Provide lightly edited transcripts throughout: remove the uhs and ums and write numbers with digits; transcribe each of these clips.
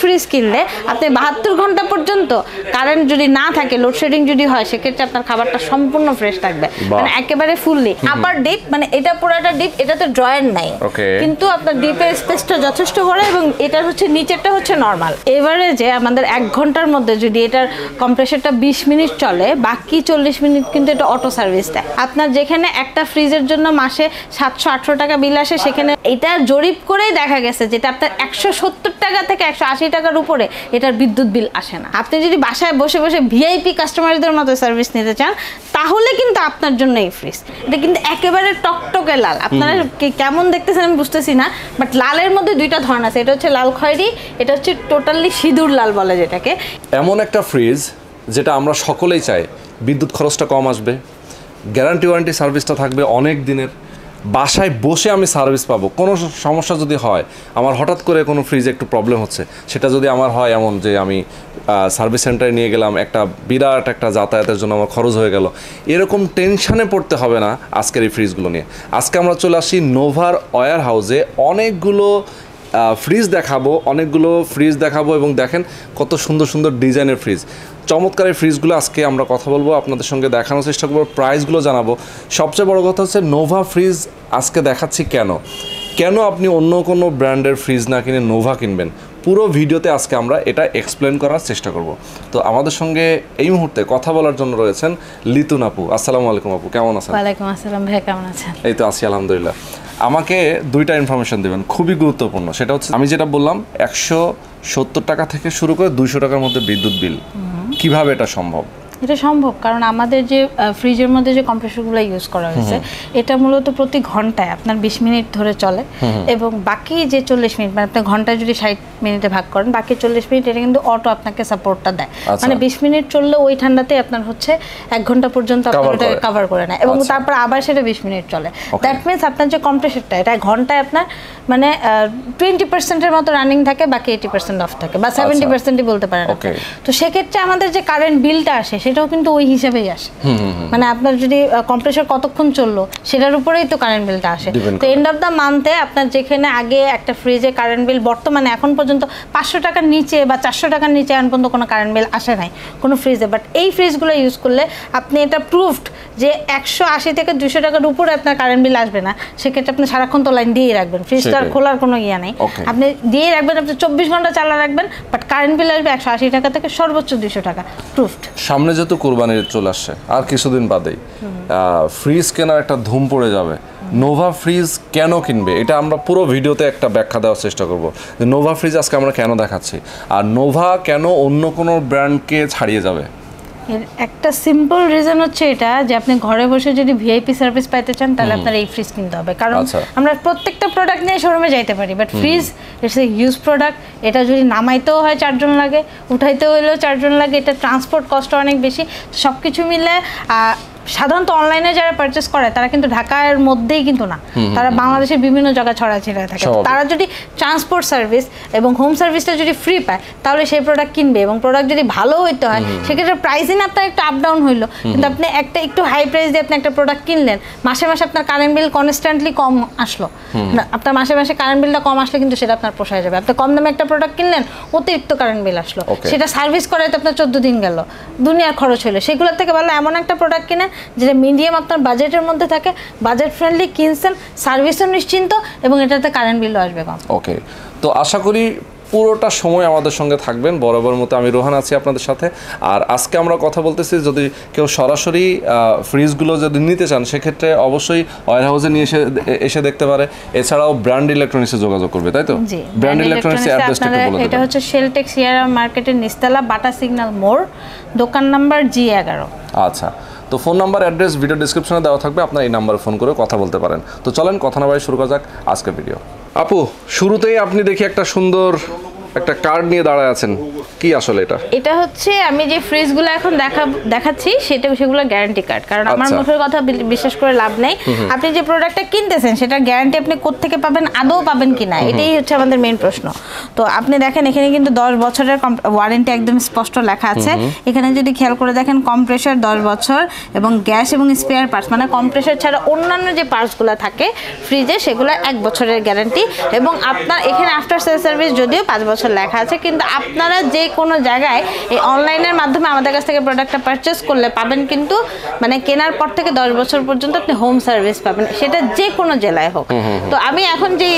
Fridge কিনলে আপনি 72 ঘন্টা পর্যন্ত কারেন্ট যদি না থাকে, লোডশেডিং যদি হয়, সেক্ষেত্রে আপনার খাবারটা সম্পূর্ণ ফ্রেশ থাকবে, মানে একেবারে ফুললি আপার ডিপ, মানে এটা পুরোটা ডিপ, এটাতে ড্রয়ার নাই, কিন্তু আপনার ডিপের স্পেসটা যথেষ্ট বড় এবং এটার হচ্ছে নিচেরটা হচ্ছে নরমাল। এভারেজে আমাদের 1 ঘন্টার মধ্যে যদি এটার কম্প্রেসারটা 20 মিনিট চলে, বাকি 40 মিনিট কিন্তু এটা অটো সার্ভিস দেয়। আপনার যেখানে একটা ফ্রিজের জন্য মাসে 700-800 টাকা বিল আসে, সেখানে এটা জরিপ করেই দেখা গেছে যেটা আপনার 170 টাকা থেকে 180 টাকার উপরে এটার বিদ্যুৎ বিল আসে না। আপনি যদি বাসায় বসে বসে ভিআইপি কাস্টমারদের মতো সার্ভিস নিতে চান, তাহলে কিন্তু আপনার জন্য এই ফ্রিজ। এটা কিন্তু একেবারে টকটকে লাল, আপনারা কেমন দেখতেছেন আমি বুঝতেছি না, বাট লালের মধ্যে দুইটা ধরন আছে, এটা হচ্ছে লাল খয়েরি, এটা হচ্ছে টোটালি সিঁদুর লাল বলে যেটাকে। এমন একটা ফ্রিজ যেটা আমরা সকলেই চাই, বিদ্যুৎ খরচটা কম আসবে, গ্যারান্টি ওয়ারেন্টি সার্ভিসটা থাকবে অনেক দিনের, বাসায় বসে আমি সার্ভিস পাবো। কোনো সমস্যা যদি হয়, আমার হঠাৎ করে কোনো ফ্রিজে একটু প্রবলেম হচ্ছে, সেটা যদি আমার হয় এমন যে আমি সার্ভিস সেন্টারে নিয়ে গেলাম, একটা বিরাট একটা যাতায়াতের জন্য আমার খরচ হয়ে গেল, এরকম টেনশানে পড়তে হবে না আজকের এই ফ্রিজগুলো নিয়ে। আজকে আমরা চলে আসি নোভার ওয়্যার হাউসে, অনেকগুলো ফ্রিজ দেখাবো এবং দেখেন কত সুন্দর সুন্দর ডিজাইনের ফ্রিজ, চমৎকার এই ফ্রিজগুলো আজকে আমরা কথা বলবো, আপনাদের সঙ্গে দেখানোর চেষ্টা করবো, প্রাইসগুলো জানাবো। সবচেয়ে বড় কথা হচ্ছে নোভা ফ্রিজ আজকে দেখাচ্ছি কেন আপনি অন্য কোনো ব্র্যান্ডের ফ্রিজ না কিনে নোভা কিনবেন, পুরো ভিডিওতে আজকে আমরা এটা এক্সপ্লেন করার চেষ্টা করব। তো আমাদের সঙ্গে এই মুহূর্তে কথা বলার জন্য রয়েছেন লিতুন আপু। আসসালামু আলাইকুম আপু, কেমন আছেন? ওয়ালাইকুম আসসালাম ভাই, কেমন আছেন? এই তো আছি আলহামদুলিল্লাহ। আমাকে দুইটা ইনফরমেশন দেবেন, খুবই গুরুত্বপূর্ণ। সেটা হচ্ছে আমি যেটা বললাম 170 টাকা থেকে শুরু করে 200 টাকার মধ্যে বিদ্যুৎ বিল, কিভাবে এটা সম্ভব? এটা সম্ভব কারণ আমাদের যে ফ্রিজের মধ্যে যে কম্প্রেসরগুলো ইউজ করা হয়েছে, এটা মূলত প্রতি ঘন্টায় আপনার 20 মিনিট ধরে চলে এবং বাকি যে 40 মিনিট, মানে আপনি ঘন্টায় যদি 60 মিনিটে ভাগ করেন, বাকি 40 মিনিট এটা কিন্তু অটো আপনাকে সাপোর্টটা দেয়। মানে 20 মিনিট চললে ওই ঠান্ডাতে আপনার হচ্ছে 1 ঘন্টা পর্যন্ত আপনার ওটা কভার করে নেয় এবং তারপর আবার সেটা 20 মিনিট চলে। দ্যাট মিনস আপনার যে কম্প্রেসরটা, এটা ঘন্টায় আপনার মানে 20% মতো রানিং থাকে, বাকি 80% অফ থাকে, বা 70%ই বলতে পারেন। তো সেক্ষেত্রে আমাদের যে কারেন্ট বিলটা আসে সেটাও কিন্তু ওই হিসাবেই আসে, মানে আপনার যদি কম্প্রেসর কতক্ষণ চললো সেটার উপরেই তো কারেন্ট বিলটা আসে। তো এন্ড অফ দ্য মান্থে আপনার যেখানে আগে একটা ফ্রিজে কারেন্ট বিল বর্তমানে এখন পর্যন্ত 500 টাকার নিচে বা 400 টাকার নিচে এখন পর্যন্ত কোনো কারেন্ট বিল আসে নাই কোনো ফ্রিজে, বাট এই ফ্রিজগুলো ইউজ করলে আপনি এটা প্রুভড যে 180 থেকে 200 টাকার উপরে আপনার কারেন্ট বিল আসবে না। সেক্ষেত্রে আপনি সারাক্ষণ তো লাইন দিয়েই রাখবেন, ফ্রিজটা খোলার কোনো ইয়া নেই, আপনি দিয়েই রাখবেন, আপনি 24 ঘন্টা চালা রাখবেন, বাট কারেন্ট বিল আসবে 180 টাকা থেকে সর্বোচ্চ 200 টাকা প্রুভড। সামনে যেহেতু কোরবানি চলে আসছে আর কিছুদিন বাদেই ফ্রিজ কেনার একটা ধুম পড়ে যাবে, নোভা ফ্রিজ কেন কিনবে এটা আমরা পুরো ভিডিওতে একটা ব্যাখ্যা দেওয়ার চেষ্টা করব যে নোভা ফ্রিজ আজকে আমরা কেন দেখাচ্ছি আর নোভা কেন অন্য কোনো ব্র্যান্ডকে ছাড়িয়ে যাবে। এর একটা সিম্পল রিজন হচ্ছে এটা যে আপনি ঘরে বসে যদি ভিআইপি সার্ভিস পাইতে চান তাহলে আপনার এই ফ্রিজ কিনতে হবে, কারণ আমরা প্রত্যেকটা প্রোডাক্ট নিয়ে শোরুমে যাইতে পারি, but fridge it's a huge product, এটা যদি নামাইতেও হয় 4 জন লাগে, উঠাইতেও হলেও 4 জন লাগে, এটা ট্রান্সপোর্ট কষ্ট অনেক বেশি, সব কিছু মিলে সাধারণত অনলাইনে যারা পারচেস করে তারা কিন্তু ঢাকার মধ্যেই কিন্তু না, তারা বাংলাদেশের বিভিন্ন জায়গায় ছড়াছড়িয়ে থাকে। তারা যদি ট্রান্সপোর্ট সার্ভিস এবং হোম সার্ভিসটা যদি ফ্রি পায় তাহলে সেই প্রোডাক্ট কিনবে, এবং প্রোডাক্ট যদি ভালো হইতে হয় সেক্ষেত্রে প্রাইসিং আপনার একটু আপ ডাউন হইলো, কিন্তু আপনি একটা একটু হাই প্রাইস দিয়ে আপনি একটা প্রোডাক্ট কিনলেন, মাসে মাসে আপনার কারেন্ট বিল কনস্ট্যান্টলি কম আসলো, আপনার মাসে মাসে কারেন্ট বিলটা কম আসলে কিন্তু সেটা আপনার পোষায় যাবে। আপনি কম দামে একটা প্রোডাক্ট কিনলেন, অতিরিক্ত কারেন্ট বিল আসলো, সেটা সার্ভিস করাইতে আপনার 14 দিন গেল, দুনিয়ার খরচ হলো। সেগুলোর থেকে ভালো এমন একটা প্রোডাক্ট কিনেন যেটা মিডিয়াম আপনার বাজেটের মধ্যে থাকে, বাজেট ফ্রেন্ডলি কিনছেন, সার্ভিসও নিশ্চিন্ত এবং এটাতে কারেন্ট বিলও আসবে কম। ওকে, তো আশা করি পুরোটা সময় আমাদের সঙ্গে থাকবেন, বরাবর মতো আমি রোহান আছি আপনাদের সাথে। আর আজকে আমরা কথা বলতেছি যদি কেউ সরাসরি ফ্রিজগুলো যদি নিতে চান সেক্ষেত্রে অবশ্যই ওয়্যার হাউসে নিয়ে এসে দেখতে পারে, এছাড়াও ব্র্যান্ড ইলেকট্রনিক্সে যোগাযোগ করবে, তাই তো? ব্র্যান্ড ইলেকট্রনিক্সের অ্যাড্রেসটা একটু বলে দেন। এটা হচ্ছে শেলটেক সিয়ারা মার্কেটের নিচতলা, বাটা সিগন্যাল মোড়, দোকান নাম্বার G11। আচ্ছা, তো ফোন নাম্বার অ্যাড্রেস ভিডিও ডিসক্রিপশনে দেওয়া থাকবে, আপনার এই নাম্বারে ফোন করে কথা বলতে পারেন। তো চলেন কথা না বাড়িয়ে শুরু করা যাক আজকের ভিডিও। আপু, শুরুতেই আপনি দেখি একটা সুন্দর একটা কার্ড নিয়ে দাঁড়ায় আছেন, কি আসলে এটা? এটা হচ্ছে আমি যে ফ্রিজগুলো এখন দেখাচ্ছি সেগুলো গ্যারান্টি কার্ড, কারণ আমার মুখের কথা বিশ্বাস করে লাভ নেই। আপনি যে প্রোডাক্টটা কিনতেছেন সেটা গ্যারান্টি আপনি কোত্থেকে পাবেন, আদৌ পাবেন কিনা, এটাই হচ্ছে আমাদের মেইন প্রশ্ন। তো আপনি দেখেন এখানে কিন্তু 10 বছরের ওয়ারেন্টি একদম স্পষ্ট লেখা আছে। এখানে যদি খেয়াল করে দেখেন কম্প্রেসর 10 বছর এবং গ্যাস এবং স্পেয়ার পার্টস, মানে কম্প্রেসর ছাড়া অন্যান্য যে পার্টসগুলো থাকে ফ্রিজে সেগুলো 1 বছরের গ্যারান্টি, এবং আপনার এখানে আফটার সেল সার্ভিস যদিও 5 বছর বছর লেখা আছে, কিন্তু আপনারা যে কোনো জায়গায় এই অনলাইনের মাধ্যমে আমাদের কাছ থেকে প্রোডাক্টটা পারচেস করলে পাবেন কিন্তু মানে কেনার পর থেকে 10 বছর পর্যন্ত আপনি হোম সার্ভিস পাবেন, সেটা যে কোনো জেলায় হোক। তো আমি এখন যে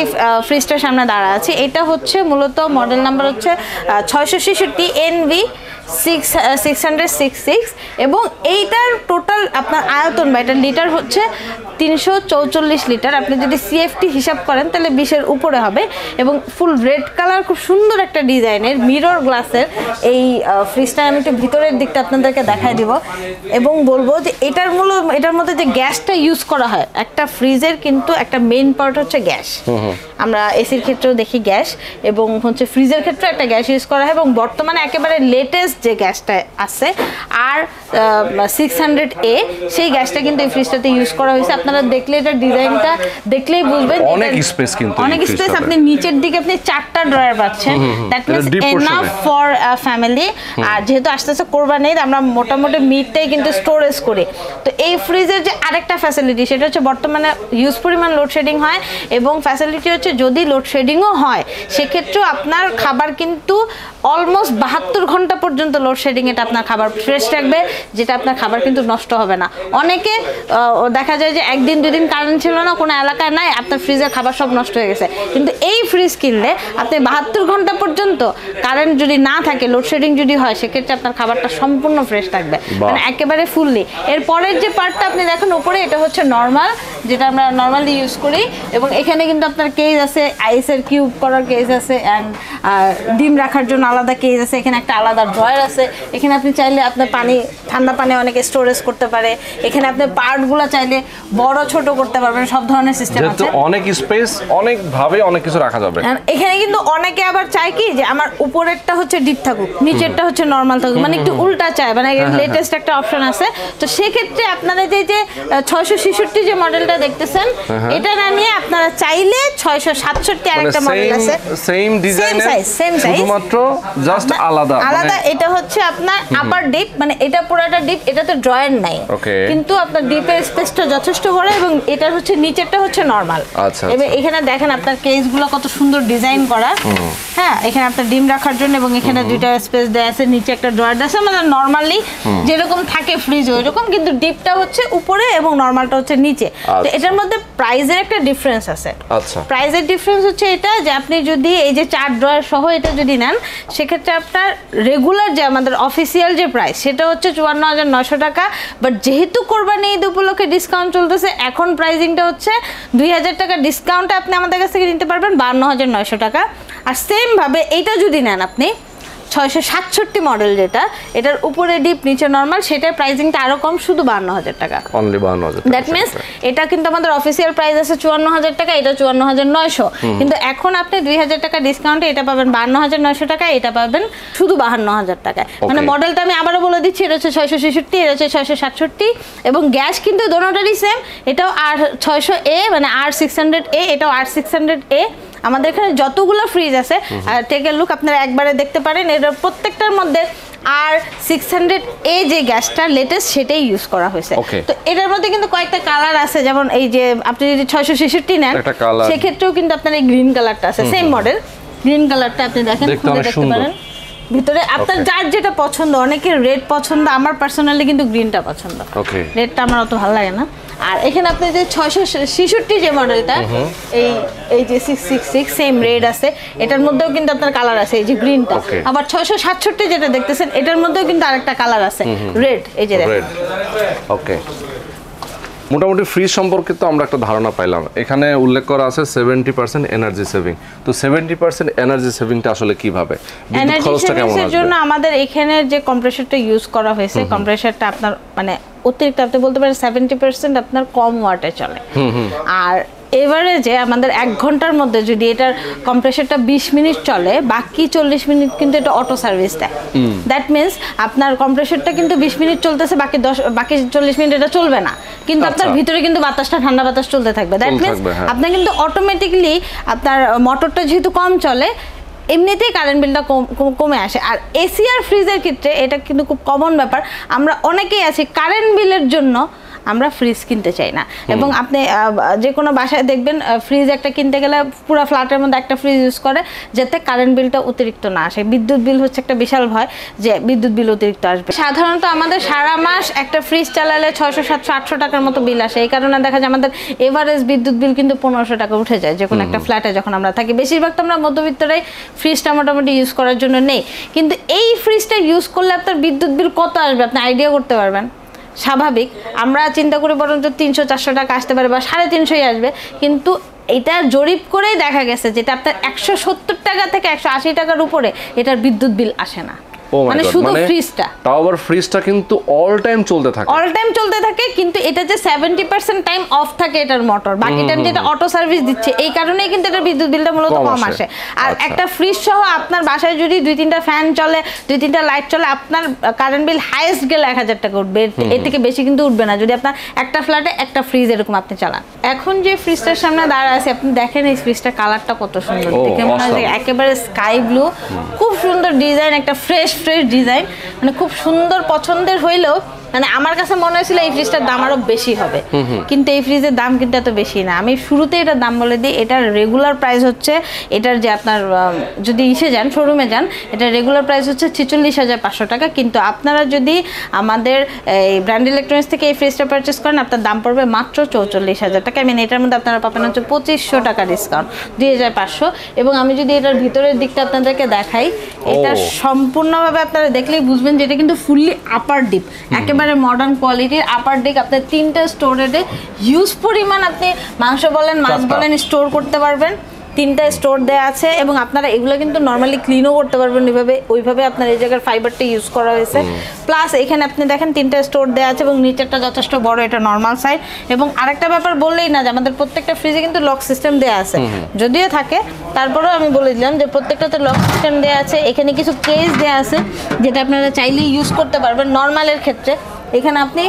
ফ্রিজটার সামনে দাঁড়া আছি এটা হচ্ছে মূলত মডেল নাম্বার হচ্ছে 666 NV 666 এবং এইটার টোটাল আপনার আয়তন বা এটার লিটার হচ্ছে 344 লিটার। আপনি যদি CFT হিসাব করেন তাহলে 20-এর উপরে হবে এবং ফুল রেড কালার, খুব সুন্দর একটা ডিজাইনের মিরর গ্লাসের এই ফ্রিজটা আমি একটু ভিতরের দিকটা আপনাদেরকে দেখাই দিব এবং বলবো যে এটার মধ্যে যে গ্যাসটা ইউজ করা হয়, একটা ফ্রিজের কিন্তু একটা মেইন পার্ট হচ্ছে গ্যাস। আমরা এসির ক্ষেত্রেও দেখি গ্যাস এবং হচ্ছে ফ্রিজের ক্ষেত্রে একটা গ্যাস ইউজ করা হয় এবং বর্তমানে একেবারে লেটেস্ট যে গ্যাসটা আছে আর 600A সেই গ্যাসটা কিন্তু এই ফ্রিজটাতে ইউজ করা হয়েছে। আপনারা দেখলে এটা ডিজাইনটা দেখলেই বুঝবেন অনেক স্পেস, কিন্তু অনেক স্পেস। আপনি নিচের দিকে আপনি 4টা ড্রয়ার পাচ্ছেন, that means enough for family. আর যেহেতু আস্তে আস্তে কোরবানি ঈদ, আমরা মোটামুটি মিটটাই কিন্তু স্টোরেজ করি। তো এই ফ্রিজের যে আরেকটা ফ্যাসিলিটি সেটা হচ্ছে বর্তমানে হিউজ পরিমাণ লোডশেডিং হয় এবং ফ্যাসিলিটি হচ্ছে যদি লোডশেডিংও হয় সেক্ষেত্রেও আপনার খাবার কিন্তু অলমোস্ট 72 ঘন্টা পর্যন্ত লোডশেডিং এটা আপনার খাবার ফ্রেশ রাখবে, যেটা আপনার খাবার কিন্তু নষ্ট হবে না। অনেকে দেখা যায় যে 1 দিন 2 দিন কারেন্ট ছিল না, কোনো এলাকায় নাই, আপনার ফ্রিজের খাবার সব নষ্ট হয়ে গেছে। কিন্তু এই ফ্রিজ কিনলে আপনি 72 ঘন্টা পর্যন্ত কারেন্ট যদি না থাকে, লোডশেডিং যদি হয়, সেক্ষেত্রে আপনার খাবারটা সম্পূর্ণ ফ্রেশ থাকবে, মানে একেবারে ফুললি। এর পরের যে পার্টটা আপনি দেখেন উপরে, এটা হচ্ছে নর্মাল, যেটা আমরা নর্মালি ইউজ করি এবং এখানে কিন্তু আপনার কেজ আছে, আইসের কিউব করার কেজ আছে অ্যান্ড ডিম রাখার জন্য আলাদা কেজ আছে, এখানে একটা আলাদা ড্রয়ার আছে। এখানে আপনি চাইলে আপনার পানি, ঠান্ডা পানি অনেকে স্টোরেজ করতে পারে। এখানে আপনি পার্টগুলো চাইলে বড় ছোট করতে পারবেন, সব ধরনের সিস্টেম আছে। অনেক স্পেস, অনেক ভাবে অনেক কিছু রাখা যাবে। এখানে কিন্তু অনেকে আবার চায় কি যে আমার উপরেরটা হচ্ছে ডিপ থাকুক, নিচেরটা হচ্ছে নরমাল থাকুক, মানে একটু উল্টা চায়, মানে লেটেস্ট একটা অপশন আছে। তো সেক্ষেত্রে আপনারা যে 666 যে মডেলটা দেখতেছেন এটা না নিয়ে আপনারা চাইলে 667 আরেকটা মডেল আছে, সেম ডিজাইনের, সেম সাইজ, শুধুমাত্র জাস্ট আলাদা। এটা হচ্ছে আপনার আপার ডিপ, মানে এটা পুরোটা ডিপ, এটাতে ড্রয়ার নাই, কিন্তু আপনার ডিপের স্পেসটা যথেষ্ট বড় এবং এটার হচ্ছে নিচেরটা হচ্ছে নরমাল। এবং এখানে দেখেন আপনার কেসগুলো কত সুন্দর ডিজাইন করা। হ্যাঁ, এখানে আপনার ডিম রাখার জন্য এবং এখানে দুইটা স্পেস দেয়া আছে, নিচে একটা ড্রয়ার আছে, মানে নরমালি যেরকম থাকে ফ্রিজ ওইরকম, কিন্তু ডিপটা হচ্ছে উপরে এবং নরমালটা হচ্ছে নিচে। তো এটার মধ্যে প্রাইসের একটা ডিফারেন্স আছে। প্রাইসের ডিফারেন্স হচ্ছে এটা যে আপনি যদি এই যে 4 ড্রয়ার সহ এটা যদি নেন, সেক্ষেত্রে আপনার রেগুলার যে আমাদের অফিসিয়াল যে প্রাইস সেটা হচ্ছে 54,900 টাকা। বাট যেহেতু কোরবানি ঈদ উপলক্ষে ডিসকাউন্ট চলতেছে, এখন প্রাইসিংটা হচ্ছে 2,000 টাকা ডিসকাউন্টে আপনি আমাদের কাছ থেকে নিতে পারবেন 52,900 টাকা। আর সেম ভাবে এইটা যদি নেন আপনি 667 মডেল, যেটা এটার উপরে ডিপ নিচে নরমাল, সেটার প্রাইসিংটা আরো কম, শুধু 52,000 টাকা, অনলি 52,000। দ্যাট মিন্স এটা কিন্তু আমাদের অফিসিয়াল প্রাইস আছে 54,000 টাকা, এটা 54,900, কিন্তু এখন আপনি 2,000 টাকা ডিসকাউন্টে এটা পাবেন 52,900 টাকা, এটা পাবেন শুধু 52,000 টাকায়। মানে মডেলটা আমি আবারও বলে দিচ্ছি, এটা হচ্ছে 666, এটা হচ্ছে 667 এবং গ্যাস কিন্তু দোনোটারই সেম। এটাও R600A, মানে R600A, এটাও R600A। আমাদের এখানে যতগুলো ফ্রিজ আছে টেক এ লুক, আপনারা একবারে দেখতে পারেন, এর প্রত্যেকটার মধ্যে R600A যে গ্যাসটা লেটেস্ট সেটাই ইউজ করা হয়েছে। তো এটার মধ্যে কিন্তু কয়েকটা কালার আছে, যেমন এই যে আপনি যদি 666 নেন সেক্ষেত্রেও কিন্তু আপনার এই গ্রিন কালারটা আছে, সেম মডেল, গ্রিন কালারটা আপনি দেখেন, দেখতে পারেন ভিতরে আপনার যার যেটা পছন্দ। অনেকের রেড পছন্দ, আমার পার্সোনালি কিন্তু গ্রিনটা পছন্দ, রেডটা আমার অত ভালো লাগে না। আর এখানে আপনি যে 666 যে মডেলটা, এই যে 666 সেম রেড আছে, এটার মধ্যেও কিন্তু আপনার কালার আছে, এই যে গ্রিনটা। আবার 667 যেটা দেখতেছেন এটার মধ্যেও কিন্তু আরেকটা কালার আছে, রেড, এই যে রেড। ওকে, মোটামুটি ফ্রিজ সম্পর্কে তো আমরা একটা ধারণা পাইলাম। এখানে উল্লেখ করা আছে 70% এনার্জি সেভিং। তো 70% এনার্জি সেভিংটা আসলে কিভাবে, বিদ্যুৎ খরচটা কেমন আসবে? এর জন্য আমাদের এখানে যে কম্প্রেসরটা ইউজ করা হয়েছে, কম্প্রেসরটা আপনার মানে অতিরিক্ত আপনি বলতে পারেন 70% আপনার কম ওয়াটে চলে। আর এভারেজে আমাদের 1 ঘন্টার মধ্যে যদি এটার কম্প্রেসরটা 20 মিনিট চলে, বাকি 40 মিনিট কিন্তু এটা অটো সার্ভিস দেয়। দ্যাট মিন্স আপনার কম্প্রেসরটা কিন্তু 20 মিনিট চলতেছে, বাকি 40 মিনিট এটা চলবে না, কিন্তু আপনার ভিতরে কিন্তু বাতাসটা, ঠান্ডা বাতাস চলতে থাকবে। দ্যাট মিন্স আপনার কিন্তু অটোমেটিক্যালি আপনার মোটরটা যেহেতু কম চলে, এমনিতেই কারেন্ট বিলটা কমে আসে। আর এসি আর ফ্রিজের ক্ষেত্রে এটা কিন্তু খুব কমন ব্যাপার। আমরা অনেকেই আছি কারেন্ট বিলের জন্য আমরা ফ্রিজ কিনতে চাই না। এবং আপনি যে কোনো বাসায় দেখবেন ফ্রিজ একটা কিনতে গেলে পুরো ফ্ল্যাটের মধ্যে একটা ফ্রিজ ইউজ করে যাতে কারেন্ট বিলটা অতিরিক্ত না আসে। বিদ্যুৎ বিল হচ্ছে একটা বিশাল ভয় যে বিদ্যুৎ বিল অতিরিক্ত আসবে। সাধারণত আমাদের সারা মাস একটা ফ্রিজ চালালে 600 700 800 টাকার মতো বিল আসে। এই কারণে দেখা যায় আমাদের এভারেজ বিদ্যুৎ বিল কিন্তু 1500 টাকা উঠে যায় যে কোনো একটা ফ্ল্যাটে যখন আমরা থাকি। বেশিরভাগ তো আমরা মধ্যবিত্তরাই ফ্রিজটা মোটামুটি ইউজ করার জন্য নেই, কিন্তু এই ফ্রিজটা ইউজ করলে আপনার বিদ্যুৎ বিল কত আসবে আপনি আইডিয়া করতে পারবেন? স্বাভাবিক আমরা চিন্তা করি বরঞ্চ 300-400 টাকা আসতে পারে বা 350 আসবে, কিন্তু এটা জরিপ করেই দেখা গেছে যেটা আপনার 170 টাকা থেকে 180 টাকার উপরে এটার বিদ্যুৎ বিল আসে না। মানে শুধু ফ্রিজটা, তাও আবার ফ্রিজটা কিন্তু অল টাইম চলতে থাকে, কিন্তু এটা যে 70% টাইম অফ থাকে এটার মোটর, বাকি টাইম যেটা অটো সার্ভিস দিচ্ছে, এই কারণেই কিন্তু এটা বিদ্যুৎ বিলটা মূলত কম আসে। আর একটা ফ্রিজ সহ আপনার বাসায় যদি 2-3টা ফ্যান চলে, 2-3টা লাইট চলে, আপনার কারেন্ট বিল হাইয়েস্ট গেলে 1000 টাকা উঠবে, এর থেকে বেশি কিন্তু উঠবে না যদি আপনার একটা ফ্ল্যাটে একটা ফ্রিজ এরকম আপনি চালান। এখন যে ফ্রিজটার সামনে দাঁড়ায় আছে আপনি দেখেন এই ফ্রিজটার কালারটা কত সুন্দর, দেখে মনে হয় একেবারে স্কাই ব্লু, খুব সুন্দর ডিজাইন, একটা ফ্রেশ ডিজাইন, মানে খুব সুন্দর পছন্দের হইলেও মানে আমার কাছে মনে হয়েছিল এই ফ্রিজটার দাম আরো বেশি হবে, কিন্তু এই ফ্রিজের দাম কিন্তু এত বেশি না। আমি শুরুতে এটার দাম বলে দিই, এটার রেগুলার প্রাইস হচ্ছে, এটার যে আপনার যদি যান শোরুমে যান, এটার রেগুলার প্রাইস হচ্ছে 46,500 টাকা, কিন্তু আপনারা যদি আমাদের এই ব্র্যান্ড ইলেকট্রনিক্স থেকে এই ফ্রিজটা পারচেস করেন আপনার দাম পড়বে মাত্র 44,000 টাকা। এটার মধ্যে আপনারা পাবেন হচ্ছে 2500 টাকা ডিসকাউন্ট, 2,500। এবং আমি যদি এটার ভিতরের দিকটা আপনাদেরকে দেখাই, এটা সম্পূর্ণভাবে আপনারা দেখলেই বুঝবেন যে এটা কিন্তু ফুললি আপার ডিপ, একেবারে মডার্ন কোয়ালিটির আপার ডিক। আপনার 3টা স্টোরেজে হিউজ পরিমাণ আপনি মাংস বলেন মাছ বলেন স্টোর করতে পারবেন, 3টা স্টোর দেওয়া আছে। এবং আপনারা এগুলো কিন্তু নর্মালি ক্লিনও করতে পারবেন ওইভাবে আপনার এই জায়গার ফাইবারটা ইউজ করা হয়েছে। প্লাস এখানে আপনি দেখেন 3টা স্টোর দেওয়া আছে এবং নিচেরটা যথেষ্ট বড়, এটা নর্মাল সাইজ। এবং আরেকটা ব্যাপার বললেই না যে আমাদের প্রত্যেকটা ফ্রিজে কিন্তু লক সিস্টেম দেওয়া আছে, যদিও থাকে তারপরেও আমি বলে দিলাম যে প্রত্যেকটাতে লক সিস্টেম দেওয়া আছে। এখানে কিছু কেস দেওয়া আছে যেটা আপনারা চাইলেই ইউজ করতে পারবেন নর্মালের ক্ষেত্রে। এখানে আপনি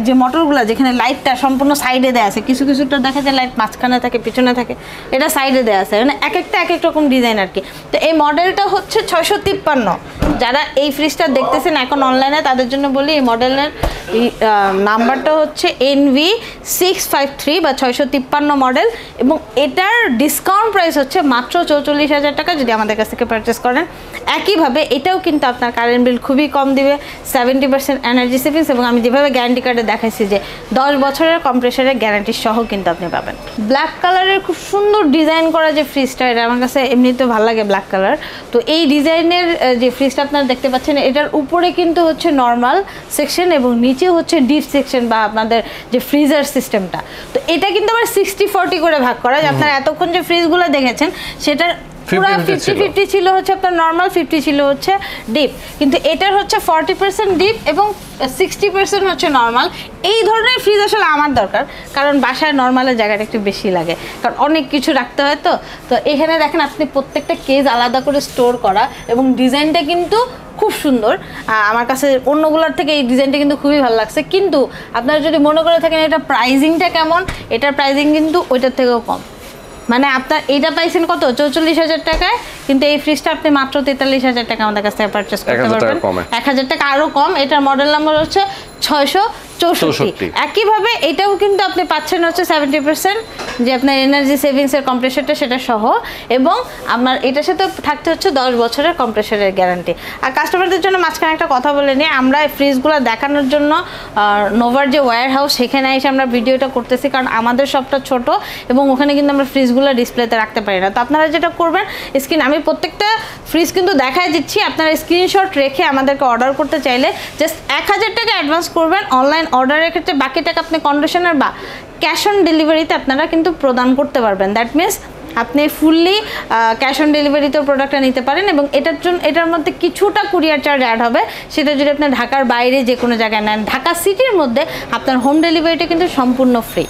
যে মোটরগুলো যেখানে লাইটটা সম্পূর্ণ সাইডে দেওয়া আছে, কিছুটা দেখা যায় লাইট মাঝখানে থাকে পিছনে থাকে, এটা সাইডে দেওয়া আছে, মানে এক একটা এক এক রকম ডিজাইন আর কি। তো এই মডেলটা হচ্ছে 653। যারা এই ফ্রিজটা দেখতেছেন এখন অনলাইনে তাদের জন্য বলি এই মডেলের নাম্বারটা হচ্ছে NV653 বা 653 মডেল, এবং এটার ডিসকাউন্ট প্রাইস হচ্ছে মাত্র 44,000 টাকা যদি আমাদের কাছ থেকে পারচেস করেন। একইভাবে এটাও কিন্তু আপনার কারেন্ট বিল খুবই কম দিবে, 70% এনার্জি সেভিংস, এবং আমি যেভাবে গ্যারান্টি কার্ডে দেখাইছি যে 10 বছরের কম্প্রেসারের গ্যারান্টি সহ কিন্তু আপনি পাবেন। ব্ল্যাক কালারের খুব সুন্দর ডিজাইন করা যে ফ্রিজটা, এটা আমার কাছে এমনিতে ভালো লাগে ব্ল্যাক কালার। তো এই ডিজাইনের যে ফ্রিজটা আপনারা দেখতে পাচ্ছেন, এটার উপরে কিন্তু হচ্ছে নর্মাল সেকশন এবং নিচে হচ্ছে ডিপ সেকশন বা আপনাদের যে ফ্রিজার সিস্টেমটা। তো এটা কিন্তু আবার 60-40 করে ভাগ করা, যে আপনারা এতক্ষণ যে ফ্রিজগুলো দেখেছেন সেটার পুরো 50-50 ছিল হচ্ছে আপনার নর্মাল, 50 ছিল হচ্ছে ডিপ, কিন্তু এটার হচ্ছে 40% ডিপ এবং 60% হচ্ছে নর্মাল। এই ধরনের ফ্রিজ আসলে আমার দরকার, কারণ বাসায় নর্মালের জায়গাটা একটু বেশি লাগে, কারণ অনেক কিছু রাখতে হয়। তো এখানে দেখেন আপনি প্রত্যেকটা কেস আলাদা করে স্টোর করা, এবং ডিজাইনটা কিন্তু খুব সুন্দর। আমার কাছে অন্যগুলোর থেকে এই ডিজাইনটা কিন্তু খুবই ভালো লাগছে। কিন্তু আপনারা যদি মনে করে থাকেন এটা প্রাইজিংটা কেমন, এটার প্রাইজিং কিন্তু ওইটার থেকেও কম। মানে আপনার এইটা পাইছেন কত 44,000 টাকায়, কিন্তু এই ফ্রিজটা আপনি মাত্র 43,000 টাকা আমাদের কাছ থেকে পারচেস করতে পারবেন, 1,000 টাকা আরও কম। এটার মডেল নাম্বার হচ্ছে 664। একইভাবে এটাও কিন্তু আপনি পাচ্ছেন হচ্ছে 70% যে আপনার এনার্জি সেভিংসের কম্প্রেসারটা সেটা সহ, এবং আপনার এটার সাথে থাকতে হচ্ছে 10 বছরের কম্প্রেসারের গ্যারান্টি। আর কাস্টমারদের জন্য মাঝখানে একটা কথা বলে নিই, আমরা ফ্রিজগুলো দেখানোর জন্য নোভার যে ওয়্যার হাউস সেখানে এসে আমরা ভিডিওটা করতেছি, কারণ আমাদের শপটা ছোট এবং ওখানে কিন্তু আমরা ফ্রিজগুলো ডিসপ্লেতে রাখতে পারি না। তো আপনারা যেটা করবেন, আমি প্রত্যেকটা ফ্রিজ কিন্তু দেখাই দিচ্ছি, আপনারা স্ক্রিনশট রেখে আমাদেরকে অর্ডার করতে চাইলে জাস্ট 1,000 টাকা অ্যাডভান্স করবেন অনলাইন অর্ডারের ক্ষেত্রে, বাকি টাকা আপনি কন্ডিশনার বা ক্যাশ অন ডেলিভারিতে আপনারা কিন্তু প্রদান করতে পারবেন। দ্যাট মিনস আপনি ফুললি ক্যাশ অন ডেলিভারিতেও প্রোডাক্টটা নিতে পারেন, এবং এটার মধ্যে কিছুটা কুরিয়ার চার্জ অ্যাড হবে, সেটা যদি আপনি ঢাকার বাইরে যে কোনো জায়গায় নেন। ঢাকা সিটির মধ্যে আপনার হোম ডেলিভারিটা কিন্তু সম্পূর্ণ ফ্রি।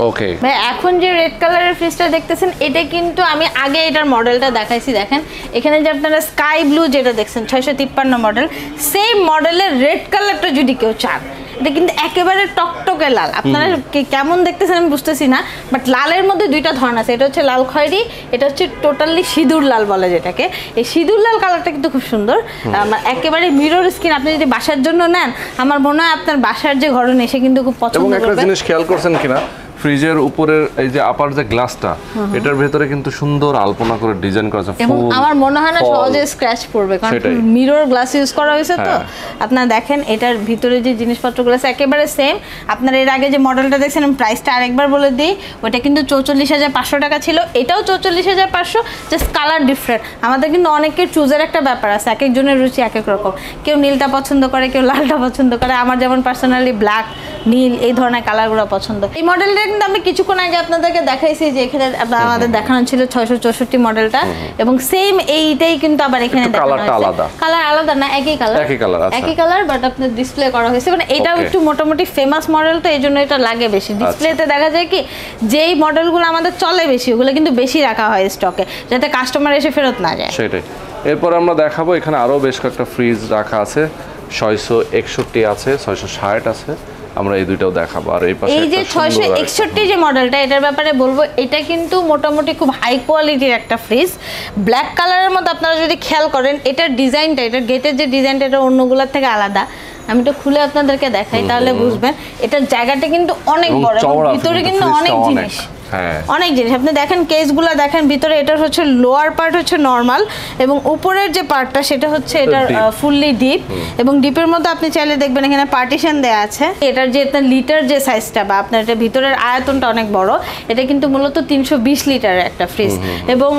ওকে ভাই, এখন যে রেড কালারের ফ্রিজটা দেখতেছেন, এটা কিন্তু আমি আগে এটার মডেলটা দেখাইছি। দেখেন এখানে যে আপনারা স্কাই ব্লু যেটা দেখছেন 653 মডেল, সেম মডেলের রেড কালারটা যদি কেউ চান, এটা কিন্তু একেবারে টকটকে লাল। আপনারা কেমন দেখতেছেন আমি বুঝতেছি না, বাট লালের মধ্যে দুইটা ধরন আছে, এটা হচ্ছে লাল খয়েরি, এটা হচ্ছে টোটালি সিঁদুর লাল বলে যেটাকে। এই সিঁদুর লাল কালারটা কিন্তু খুব সুন্দর, একেবারে মিরর স্কিন। আপনি যদি বাসার জন্য নেন আমার মনে হয় আপনার বাসার যে ঘরে এসে কিন্তু খুব পছন্দ করবে। এবং একটা জিনিস খেয়াল করছেন কিনা, ফ্রিজের উপরের এই যে আপার যে গ্লাসটা, এটার ভেতরে কিন্তু সুন্দর আলপনা করে ডিজাইন করা আছে, এবং আমার মনে হয় না সহজে স্ক্র্যাচ পড়বে, কারণ মিরর গ্লাস ইউজ করা হয়েছে। তো আপনারা দেখেন এটার ভিতরে যে জিনিসপত্রগুলো আছে একেবারে সেম। আপনারা এর আগে যে মডেলটা দেখছেন আমি প্রাইসটা আরেকবার বলে দিই, ওটা কিন্তু 44,500 টাকা ছিল, এটাও 44,500, জাস্ট কালার ডিফারেন্ট। আমাদের কিন্তু অনেকের চুজের একটা ব্যাপার আছে, এক একজনের রুচি এক এক রকম, কেউ নীলটা পছন্দ করে, কেউ লালটা পছন্দ করে। আমার যেমন পার্সোনালি ব্ল্যাক, নীল এই ধরনের কালারগুলো পছন্দ। এই মডেলটা কিন্তু আমি কিছুক্ষণ আগে আপনাদেরকে দেখাইছি যে এখানে আমাদের দেখানো ছিল 664 মডেলটা, এবং সেম এইটাই কিন্তু আবার এখানে দেখানো হয়েছে। কালার আলাদা না, একই কালার, বাট আপনার ডিসপ্লে করা হয়েছে। মানে এটাও একটু মোটামুটি ফেমাস মডেল, তো এই জন্য এটা লাগে বেশি। ডিসপ্লেতে দেখা যায় কি যেই মডেলগুলো আমাদের চলে বেশি ওগুলো কিন্তু বেশি রাখা হয় স্টকে, যাতে কাস্টমার এসে ফেরত না যায়। সেটাই। এরপর আমরা দেখাবো এখানে আরো বেশ কয়েকটা ফ্রিজ রাখা আছে, 661 আছে, 660 আছে, আমরা এই দুইটাও দেখাবো। আর এই পাশে এই যে 661 যে মডেলটা, এটার ব্যাপারে বলবো, এটা কিন্তু মোটামুটি খুব হাই কোয়ালিটির একটা ফ্রিজ। ব্ল্যাক কালারের মধ্যে আপনারা যদি খেয়াল করেন এটার ডিজাইনটা, এটার গেটের যে ডিজাইনটা, এটা অন্যগুলোর থেকে আলাদা। আমি তো খুলে আপনাদেরকে দেখাই তাহলে বুঝবেন। এটার জায়গাটা কিন্তু অনেক বড়, ভিতরে কিন্তু অনেক জিনিস, অনেক জিনিস। আপনি দেখেন কেসগুলো দেখেন, ভিতরে এটার হচ্ছে লোয়ার পার্ট হচ্ছে নরমাল, এবং উপরের যে পার্টটা সেটা হচ্ছে এটার ফুললি ডিপ, এবং ডিপের মধ্যে আপনি চাইলে দেখবেন এখানে পার্টিশন দেয়া আছে। এটার যে লিটার যে সাইজটা বা আপনার এটা ভিতরের আয়তনটা অনেক বড়। এটা কিন্তু মূলত 320 লিটারের একটা ফ্রিজ, এবং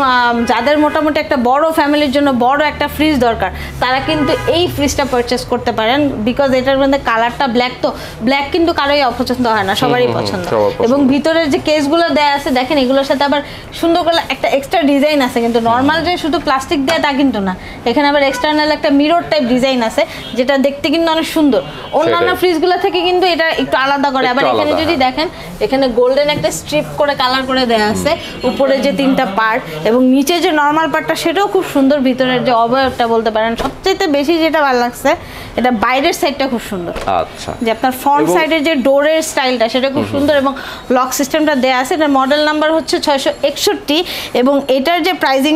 যাদের মোটামুটি একটা বড় ফ্যামিলির জন্য বড় একটা ফ্রিজ দরকার তারা কিন্তু এই ফ্রিজটা পারচেস করতে পারেন, বিকজ এটার মধ্যে কালারটা ব্ল্যাক, তো ব্ল্যাক কিন্তু কারোই অপছন্দ হয় না, সবারই পছন্দ। এবং ভিতরের যে কেসগুলো দেয়া আছে দেখেন, এগুলোর সাথে আবার সুন্দর করে একটা এক্সট্রা ডিজাইন আছে, কিন্তু নর্মাল যে শুধু প্লাস্টিক দেয়া তা কিন্তু না, এখানে আবার এক্সটার্নাল একটা মিরর টাইপ ডিজাইন আছে, যেটা দেখতে কিন্তু অনেক সুন্দর। অন্যান্য ফ্রিজগুলো থেকে কিন্তু এটা একটু আলাদা করে। আবার এখানে যদি দেখেন, এখানে গোল্ডেন একটা স্ট্রিপ করে কালার করে দেয়া আছে, উপরে যে 3টা পার্ট এবং নিচে যে নর্মাল পার্টটা সেটাও খুব সুন্দর। ভিতরের যে অবয়বটা বলতে পারেন সবচেয়ে বেশি যেটা ভালো লাগছে, এটা বাইরের সাইডটা খুব সুন্দর। আচ্ছা, যে আপনার ফ্রন্ট সাইডের যে ডোরের স্টাইলটা সেটা খুব সুন্দর, এবং লক সিস্টেমটা দেয়া আছে। এটা মডেল নাম্বার হচ্ছে 661, এবং এটার যে প্রাইজিং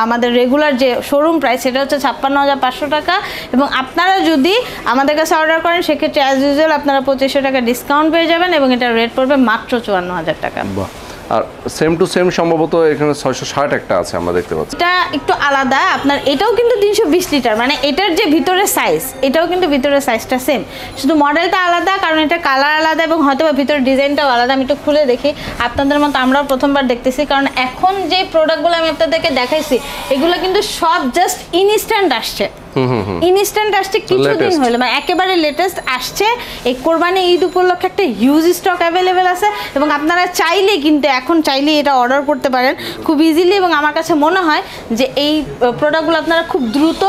আমাদের রেগুলার যে শোরুম প্রাইস সেটা হচ্ছে 56,500 টাকা, এবং আপনারা যদি আমাদের কাছে অর্ডার করেন সেক্ষেত্রে অ্যাজ ইউজুয়াল আপনারা 2500 টাকা ডিসকাউন্ট পেয়ে যাবেন, এবং এটার রেট পড়বে মাত্র 54,000 টাকা। আর সেম টু সেম সম্ভবত এখানে 660 একটা আছে আমরা দেখতে পাচ্ছি। এটা একটু আলাদা, আপনার এটাও কিন্তু 320 লিটার, মানে এটার যে ভিতরের সাইজ এটাও কিন্তু ভিতরের সাইজটা সেম, শুধু মডেলটা আলাদা, কারণ এটা কালার আলাদা এবং হয়তো বা ভিতরের ডিজাইনটাও আলাদা। আমি একটু খুলে দেখি, আপনাদের মতো আমরাও প্রথমবার দেখতেছি, কারণ এখন যে প্রোডাক্টগুলো আমি আপনাদেরকে দেখাইছি এগুলো কিন্তু সব জাস্ট ইনস্ট্যান্ট আসছে, ইনস্ট্যান্ট আসছে কিছুদিন হলো, মানে একেবারে লেটেস্ট আসছে। এই কোরবানি ঈদ উপলক্ষে একটা হিউজ স্টক অ্যাভেলেবেল আছে, এবং আপনারা চাইলে কিন্তু এখন চাইলে এটা অর্ডার করতে পারেন খুব ইজিলি। এবং আমার কাছে মনে হয় যে এই প্রোডাক্টগুলো আপনারা খুব দ্রুত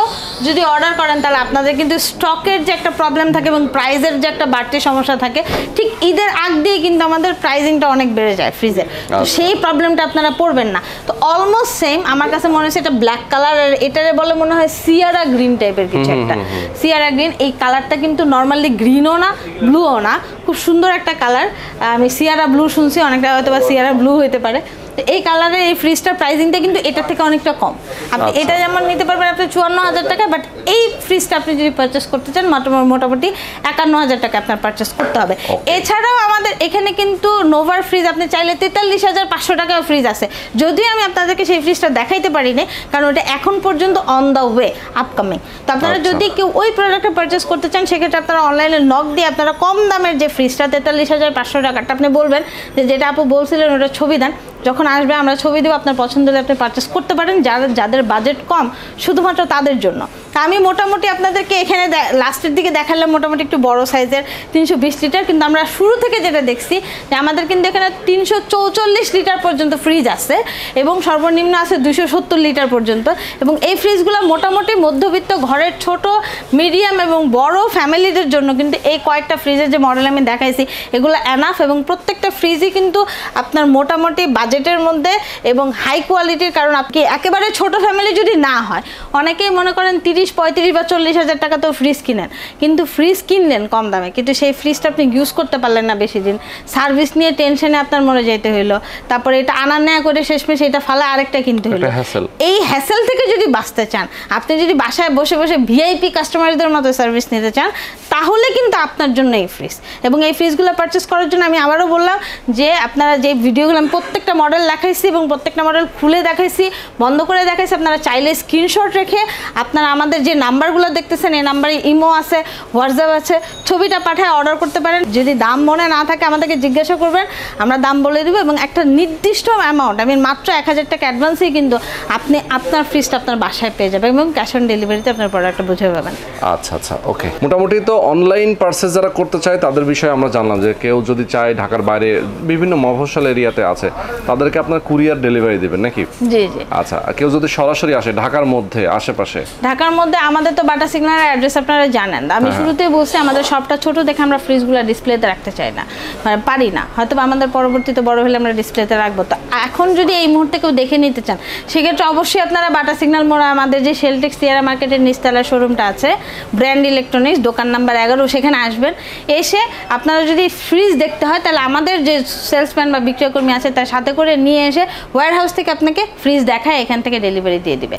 যদি অর্ডার করেন তাহলে আপনাদের কিন্তু স্টকের যে একটা প্রবলেম থাকে এবং প্রাইসের যে একটা বাড়তি সমস্যা থাকে, ঠিক ঈদের আগ দিয়ে কিন্তু আমাদের প্রাইসিংটা অনেক বেড়ে যায় ফ্রিজের, তো সেই প্রবলেমটা আপনারা পড়বেন না। তো অলমোস্ট সেম আমার কাছে মনে হচ্ছে এটা ব্ল্যাক কালার, আর এটারে বলে মনে হয় সিয়ারা গ্রিন টাইপের কিছু একটা, সিয়ারা গ্রিন। এই কালারটা কিন্তু নর্মালি গ্রিনও না ব্লুও না, খুব সুন্দর একটা কালার। আমি সিয়ারা ব্লু শুনছি, অনেকটা হয়তো বা সিয়ারা ব্লু হতে পারে। এই কালারের এই ফ্রিজটার প্রাইসিংটা কিন্তু এটার থেকে অনেকটা কম। আপনি এটা যেমন নিতে পারবেন আপনি 54,000 টাকা, বাট এই ফ্রিজটা আপনি যদি পারচেস করতে চান মোটামুটি 51,000 টাকা আপনার পারচেস করতে হবে। এছাড়াও আমাদের এখানে কিন্তু নোভার ফ্রিজ আপনি চাইলে 43,500 টাকাও ফ্রিজ আছে, যদিও আমি আপনাদেরকে সেই ফ্রিজটা দেখাইতে পারিনি কারণ ওটা এখন পর্যন্ত অন দ্য ওয়ে আপকামিং। তো আপনারা যদি কেউ ওই প্রোডাক্টটা পারচেস করতে চান সেক্ষেত্রে আপনারা অনলাইনে নক দিয়ে আপনারা কম দামের যে ফ্রিজটা 43,500 টাকাটা আপনি বলবেন যে যেটা আপু বলছিলেন ওটা ছবি দেন, যখন আসবে আমরা ছবি দেবো, আপনার পছন্দ হলে আপনি পারচেস করতে পারেন। যাদের বাজেট কম শুধুমাত্র তাদের জন্য। তা আমি মোটামুটি আপনাদেরকে এখানে লাস্টের দিকে দেখালাম মোটামুটি একটু বড় সাইজের 320 লিটার, কিন্তু আমরা শুরু থেকে যেটা দেখছি যে আমাদের কিন্তু এখানে 344 লিটার পর্যন্ত ফ্রিজ আছে এবং সর্বনিম্ন আছে 270 লিটার পর্যন্ত। এবং এই ফ্রিজগুলো মোটামুটি মধ্যবিত্ত ঘরের ছোট মিডিয়াম এবং বড় ফ্যামিলিদের জন্য কিন্তু এই কয়েকটা ফ্রিজের যে মডেল আমি দেখাইছি এগুলো এনাফ, এবং প্রত্যেকটা ফ্রিজই কিন্তু আপনার মোটামুটি বাজেটের মধ্যে এবং হাই কোয়ালিটির। কারণ আপনি একেবারে ছোট ফ্যামিলি যদি না হয়, অনেকেই মনে করেন 30 30-35 বা 40,000 টাকা তো ফ্রিজ কিনেন, কিন্তু ফ্রিজ কিনলেন কম দামে, কিন্তু সেই ফ্রিজটা আপনি ইউজ করতে পারলেন না বেশি দিন, সার্ভিস নিয়ে টেনশনে আপনার মরে যেতে হইলো, তারপরে এটা আনা নেয়া করে শেষমেশ এটা ফালা আরেকটা কিনতে হলো। এই হ্যাসেল থেকে যদি বাঁচতে চান, আপনি যদি বাসায় বসে বসে ভিআইপি কাস্টমারদের মতো সার্ভিস নিতে চান, তাহলে কিন্তু আপনার জন্য এই ফ্রিজ। এবং এই ফ্রিজগুলো পারচেস করার জন্য আমি আবারও বললাম যে আপনারা যে ভিডিওগুলো আমি প্রত্যেকটা মডেল দেখাইছি এবং প্রত্যেকটা মডেল খুলে দেখাইছি, বন্ধ করে দেখাইছি, আপনারা চাইলে স্ক্রিনশট রেখে আপনারা আমাদের যে নাম্বারগুলো দেখতেছেন এই নাম্বারে ইমো আছে, হোয়াটসঅ্যাপ আছে, ছবিটা পাঠায় অর্ডার করতে পারেন। যদি দাম মনে না থাকে আমাদেরকে জিজ্ঞাসা করবেন, আমরা দাম বলে দেবো এবং একটা নির্দিষ্ট অ্যামাউন্ট, আমি মাত্র 1000 টাকা অ্যাডভান্সেই কিন্তু আপনি আপনার ফ্রিজটা আপনার বাসায় পেয়ে যাবেন এবং ক্যাশ অন ডেলিভারিতে আপনার প্রোডাক্টটা বুঝে পাবেন। আচ্ছা আচ্ছা, ওকে। মোটামুটি তো অনলাইন পারচেজ যারা করতে চায় তাদের বিষয়ে আমরা জানলাম যে কেউ যদি চায় ঢাকার বাইরে বিভিন্ন মফস্বল এরিয়াতে আছে তাদেরকে আপনার কুরিয়ার ডেলিভারি দেবেন নাকি? জি জি। আচ্ছা, কেউ যদি সরাসরি আসে ঢাকার মধ্যে আশেপাশে? ঢাকার মধ্যে আমাদের তো বাটা সিগন্যালের অ্যাড্রেস আপনারা জানেন, আমি শুরুতেই বলছি আমাদের শপটা ছোট দেখে আমরা ফ্রিজগুলো ডিসপ্লেতে রাখতে চাই না, মানে পারি না, হয়তো আমাদের পরবর্তীতে বড় হলে আমরা ডিসপ্লেতে রাখবো। তো এখন যদি এই মুহূর্তে কেউ দেখে নিতে চান সেক্ষেত্রে অবশ্যই আপনারা বাটা সিগন্যাল মোড়ে আমাদের যে শেলটেক সিয়ারা মার্কেটের নিচতলা শোরুমটা আছে, ব্র্যান্ড ইলেকট্রনিক্স, দোকান নাম্বার 11, সেখানে আসবেন। এসে আপনারা যদি ফ্রিজ দেখতে হয় তাহলে আমাদের যে সেলসম্যান বা বিক্রয়কর্মী আছে তার সাথে করে নিয়ে এসে ওয়্যার হাউস থেকে আপনাকে ফ্রিজ দেখায় এখান থেকে ডেলিভারি দিয়ে দিবে।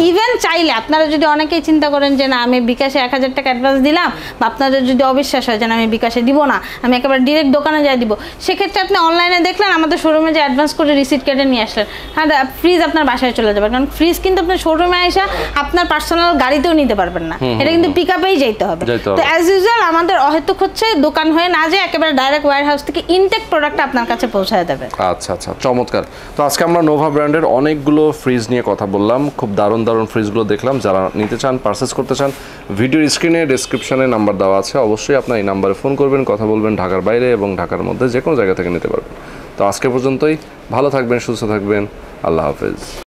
ইভেন চাইলে আপনারা যদি অনেকেই চিন্তা করেন যে না আমি বিকাশে 1000 টাকা অ্যাডভান্স দিলাম, বা আপনাদের যদি অবিশ্বাস হয় যে আমি বিকাশে দিব না, আমি একেবারে ডিরেক্ট দোকানে যাই দিব, সেক্ষেত্রে আপনি অনলাইনে দেখলেন আমাদের শোরুমে যে অ্যাডভান্স করে রিসিট কেটে নিয়ে আসলেন, হ্যাঁ ফ্রিজ আপনার বাসায় চলে যাবে। কারণ ফ্রিজ কিন্তু আপনার শোরুমে এসে আপনার পার্সোনাল গাড়িতেও নিতে পারবেন না, এটা কিন্তু পিক আপেই যেতে হবে। তো অ্যাজ ইউজুয়াল আমাদের অহেতুক হচ্ছে দোকান হয়ে না যায় একেবারে ডাইরেক্ট ওয়্যার হাউস থেকে ইনটেক প্রোডাক্ট আপনার কাছে পৌঁছায় দেবে। আচ্ছা আচ্ছা, চমৎকার। তো আজকে আমরা নোভা ব্র্যান্ডের অনেকগুলো ফ্রিজ নিয়ে কথা বললাম, খুব দারুণ দারুণ ফ্রিজগুলো দেখলাম। যারা নিতে চান, পারচেস করতে চান, ভিডিওর স্ক্রিনে ডেসক্রিপশনে নাম্বার দেওয়া আছে, অবশ্যই আপনার এই নাম্বারে ফোন করবেন, কথা বলবেন, ঢাকার বাইরে এবং ঢাকার মধ্যে যে কোনো জায়গা থেকে নিতে পারবেন। তো আজকে পর্যন্তই, ভালো থাকবেন, সুস্থ থাকবেন, আল্লাহ হাফেজ।